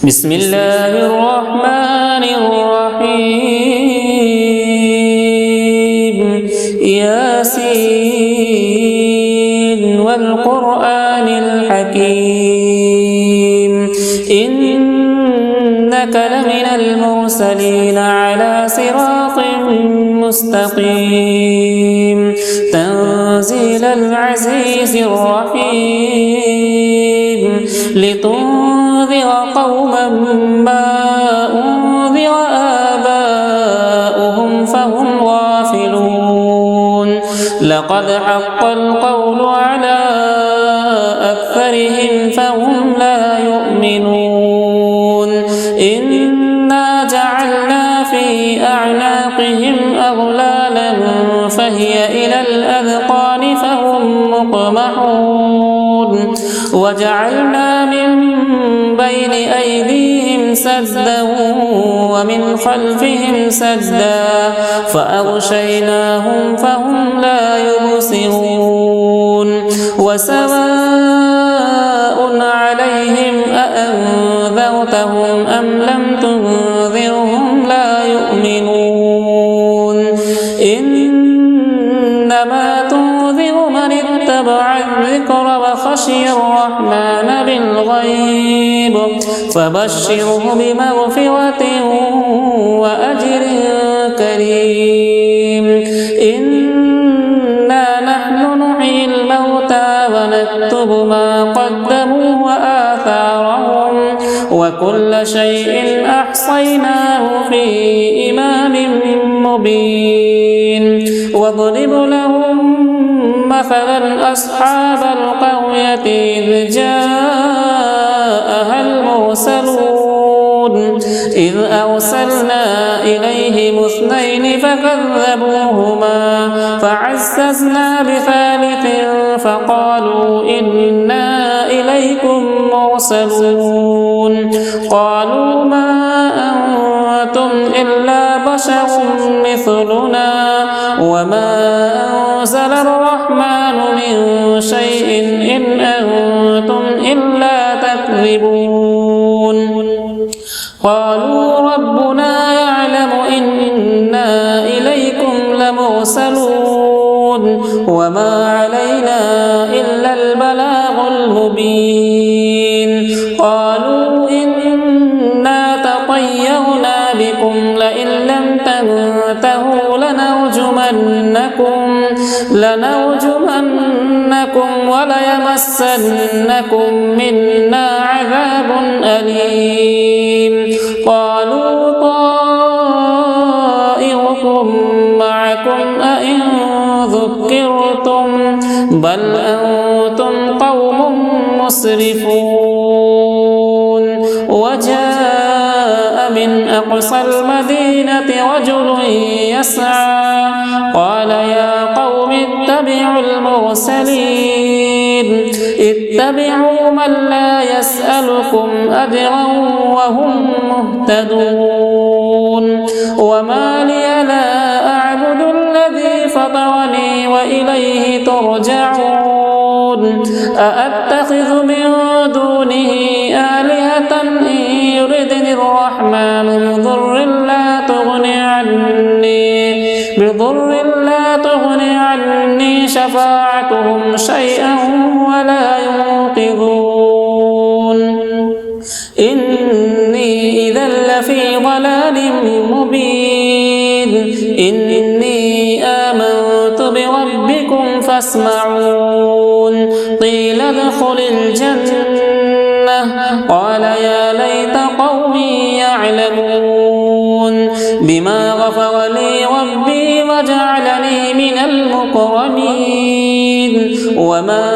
بسم الله الرحمن الرحيم ياسين والقرآن الحكيم إنك لمن المرسلين على صراط مستقيم تنزيل العزيز الرحيم لتنذر قوما ما أنذر آباؤهم فهم غافلون لقد حق القول على أكثرهم فهم لا يؤمنون إنا جعلنا في أعناقهم أغلالا فهي إلى الأذقان فهم مقمحون وجعلنا من بين أيديهم سدا ومن خلفهم سدا فأغشيناهم فهم لا يبصرون وسواء عليهم أأنذرتهم أم لم تنذرهم لا يؤمنون إنما تنذر من اتبع الذكر وخشي الرحمن بالغيب فبشره بمغفرة وأجر كريم إنا نحن نحيي الموتى ونكتب ما قدموا وآثارهم وكل شيء أحصيناه في إمام مبين واضرب لهم مثلا أصحاب القرية إذ جاءها المرسلون إذ أرسلنا إليهم اثنين فكذبوهما فعززنا بثالث فقالوا إنا إليكم مرسلون قالوا ما أنتم إلا بشر مثلنا وما أنزل الرحمن من شيء إن أنتم إلا تكذبون قالوا ربنا يعلم إنا إليكم لمرسلون وما علينا إلا البلاغ المبين قالوا إنا تطيرنا بكم لئن لم تنتهوا لنرجمنكم وليمسنكم منا عذاب أليم قالوا طائركم معكم أئن ذكرتم بل أنتم قوم مسرفون وجاء من أقصى المدينة رجل يسعى قال يا قوم اتبعوا المرسلين اتبعوا من لا يسألكم أجرا وهم مهتدون وما لي لا أعبد الذي فطرني وإليه ترجعون أأتخذ من دونه آلهة إن يردني الرحمن بضر لا تغني عني شفاعتهم شيئا ولا ينقذون إني إذا لفي ضلال مبين إني آمنت بربكم فاسمعون قيل ادخل الجنة قال يا ليت قومي يعلمون بما غفر لي ربي وجعلني من المكرمين وما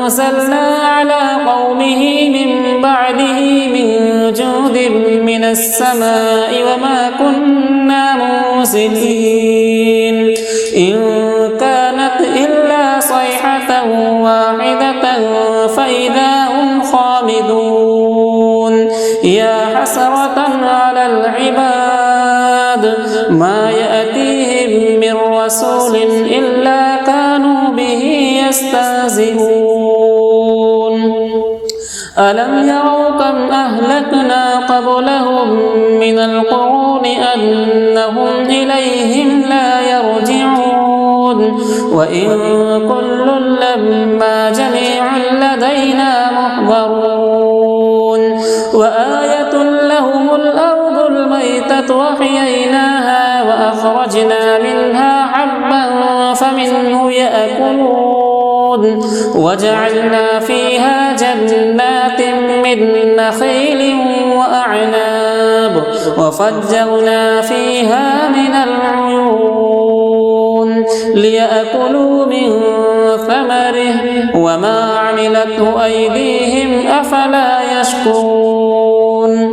أنزلنا على قومه من بعده من جود من السماء وما كنا منزلين إن كانت إلا صيحة واحدة فإذا هم خامدون يا حسرة على العباد ما يأتيهم من رسول إلا كانوا به يستهزئون ألم يروا كم أهلكنا أهلكنا قبلهم من القرون أنهم إليهم لا يرجعون وإن كل لما جميع لدينا محضرون وآية لهم الأرض الميتة وحييناها وأخرجنا منها حبا فمنه يأكلون وجعلنا فيها جنات من نخيل وأعناب وفجرنا فيها من العيون ليأكلوا من ثمره وما عملته أيديهم أفلا يشكرون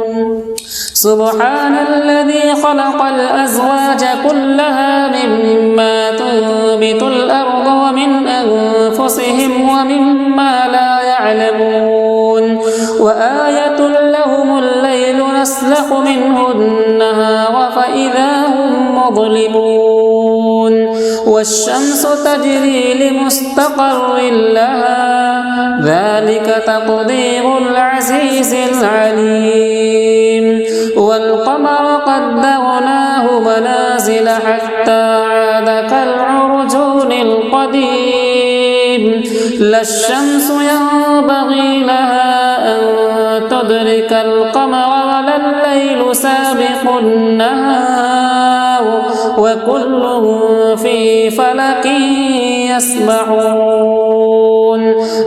سبحان الذي خلق الأزواج كلها مما تنبت الأرض ومن أنفسهم ومما لا يعلمون وآية لهم الليل نسلخ منه النهار فإذا هم مظلمون والشمس تجري لمستقر لها ذلك تقدير العزيز العليم والقمر قدرناه منازل حتى عاد كالعرجون القديم لا الشمس ينبغي لها أن تدرك القمر ولا الليل سابق النهار وكل في فلك يسبحون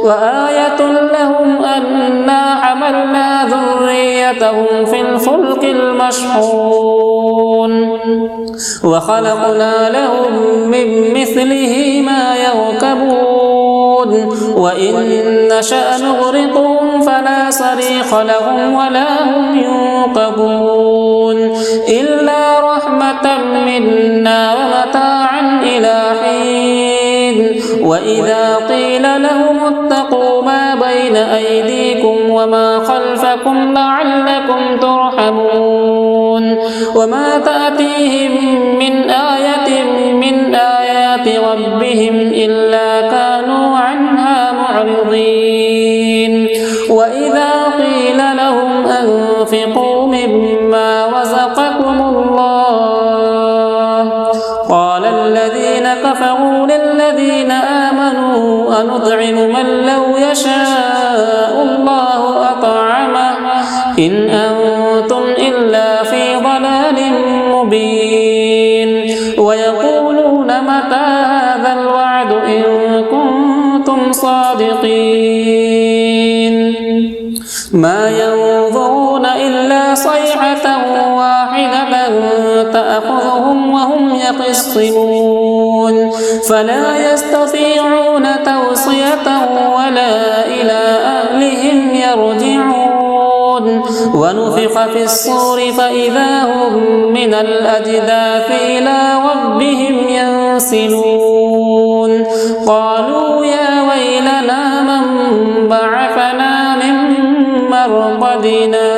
وآية لهم أنا حملنا ذريتهم في الفلك المشحون وخلقنا لهم من مثله ما يركبون وإن نشأ نغرقهم فلا صريخ لهم ولا هم ينقذون إلا رحمة منا ومتاعا إلى حين وإذا قيل لهم اتقوا ما بين أيديكم وما خلفكم لعلكم ترحمون وما تأتيهم من آية من آيات ربهم إلا كانوا عنها معرضين وإذا قيل لهم أنفقوا مما رزقكم الله قال الذين كفروا للذين آمنوا أنطعم من لو يشاء الله أطعمه إن أنتم إلا في ضلال مبين ويقولون متى هذا الوعد إن كنتم صادقين ما ينظرون إلا صيحة واحدة تأخذهم وهم يخصمون فلا يستطيعون توصية ولا إلى أهلهم يرجعون ونفخ في الصور فإذا هم من الأجداث إلى ربهم ينسلون قالوا يا ويلنا من بعثنا من مرقدنا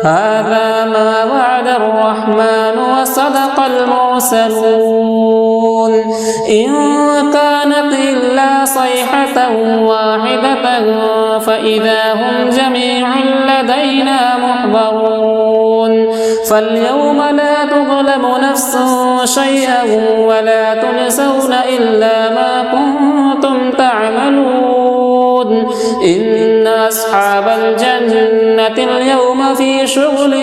هذا ما وعد الرحمن وصدق المرسلون إن كانت إلا صيحة واحدة فإذا هم جميع لدينا محضرون فاليوم لا تظلم نفس شيئا ولا تجزون إلا ما كنتم تعملون إن أصحاب الجنة اليوم في شغل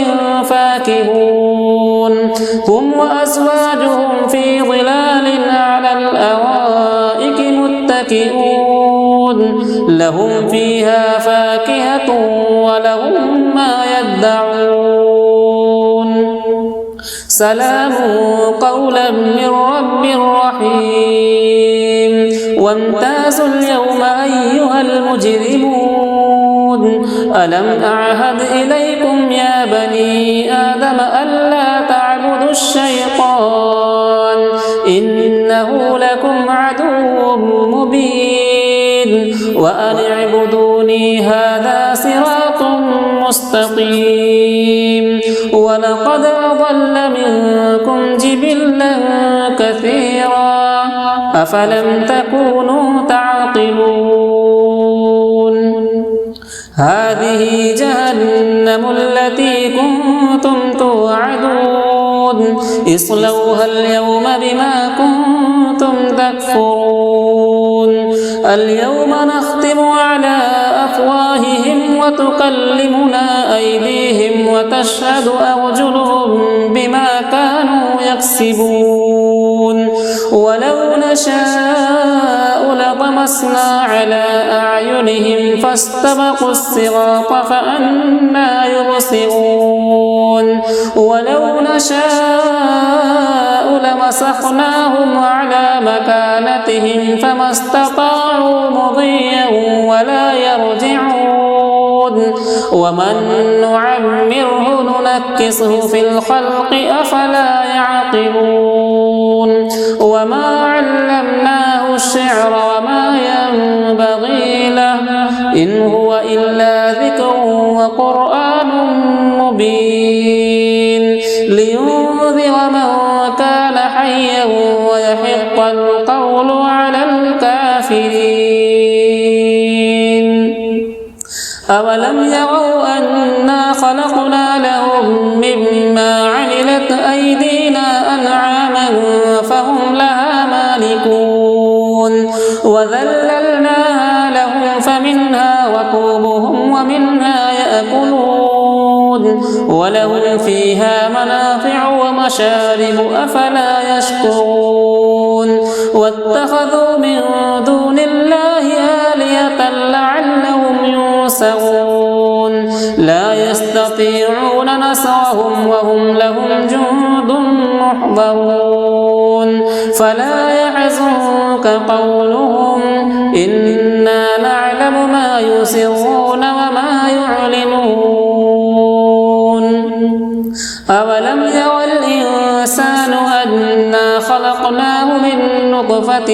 فاكهون هم وأزواجهم في ظلال على الأرائك متكئون لهم فيها فاكهة ولهم ما يدعون سلام قولا من رب رحيم وامتازوا اليوم أيها المجرمون ألم أعهد إليكم يا بني آدم ألا تعبدوا الشيطان إنه لكم عدو مبين وأن اعبدوني هذا صراط مستقيم ولقد أضل منكم جبلا كثيرا أفلم تكونوا تعقلون هذه جهنم التي كنتم توعدون اصلوها اليوم بما كنتم تكفرون اليوم نختم على أفواههم وتكلمنا أيديهم وتشهد أرجلهم بما كانوا يكسبون ولو نشاء لطمسنا على أعينهم فاستبقوا الصراط فأنى يبصرون ولو نشاء لمسخناهم على مكانتهم فما استطاعوا مضيا ولا يرجعون ومن نعمره ننكسه في الخلق أفلا يعقلون وما علمناه الشعر وما ينبغي له إن هو إلا ذكر وقرآن مبين لينذر من كان حيا ويحق القول على الكافرين أولم يروا أنا خلقنا لهم مما عملت أيدينا أنعاما فهم لها مالكون وذللناها لهم فمنها ركوبهم ومنها يأكلون ولهم فيها منافع ومشارب أفلا يشكرون واتخذوا من دون الله آلهة لعلهم ينصرون لا يستطيعون نصرهم وهم لهم جند محضرون فلا يحزنك قولهم إنا نعلم ما يسرون وما يعلنون أولم ير الإنسان أنا خلقناه من نطفة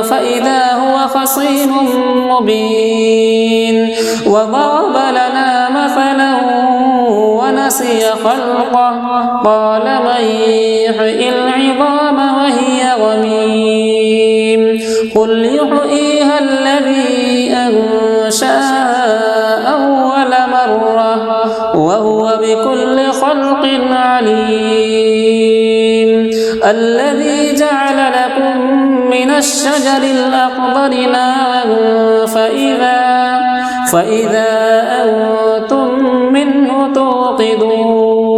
فإذا هو خصيم مبين وضرب لنا مثلا ونسي خلقه قال من يحيي العظام وهي رميم قل يحييها الذي أنشأها أول مرة وهو بكل خلق عليم الذي جعل لكم من الشجر الأخضر نارا فإذا أنتم منه توقدون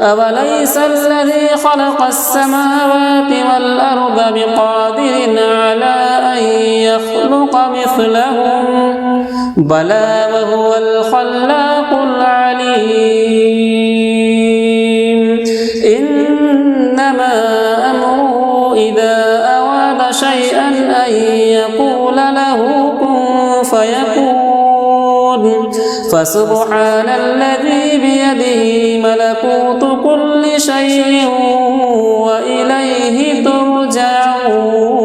أوليس الذي خلق السماوات والأرض بقادر على أن يخلق مثلهم بلى وهو الخلاق العليم إنما أمره إذا أراد شيئا أن يقول له كن فيكون فسبحان الذي بيده ملكوت كل شيء وإليه ترجعون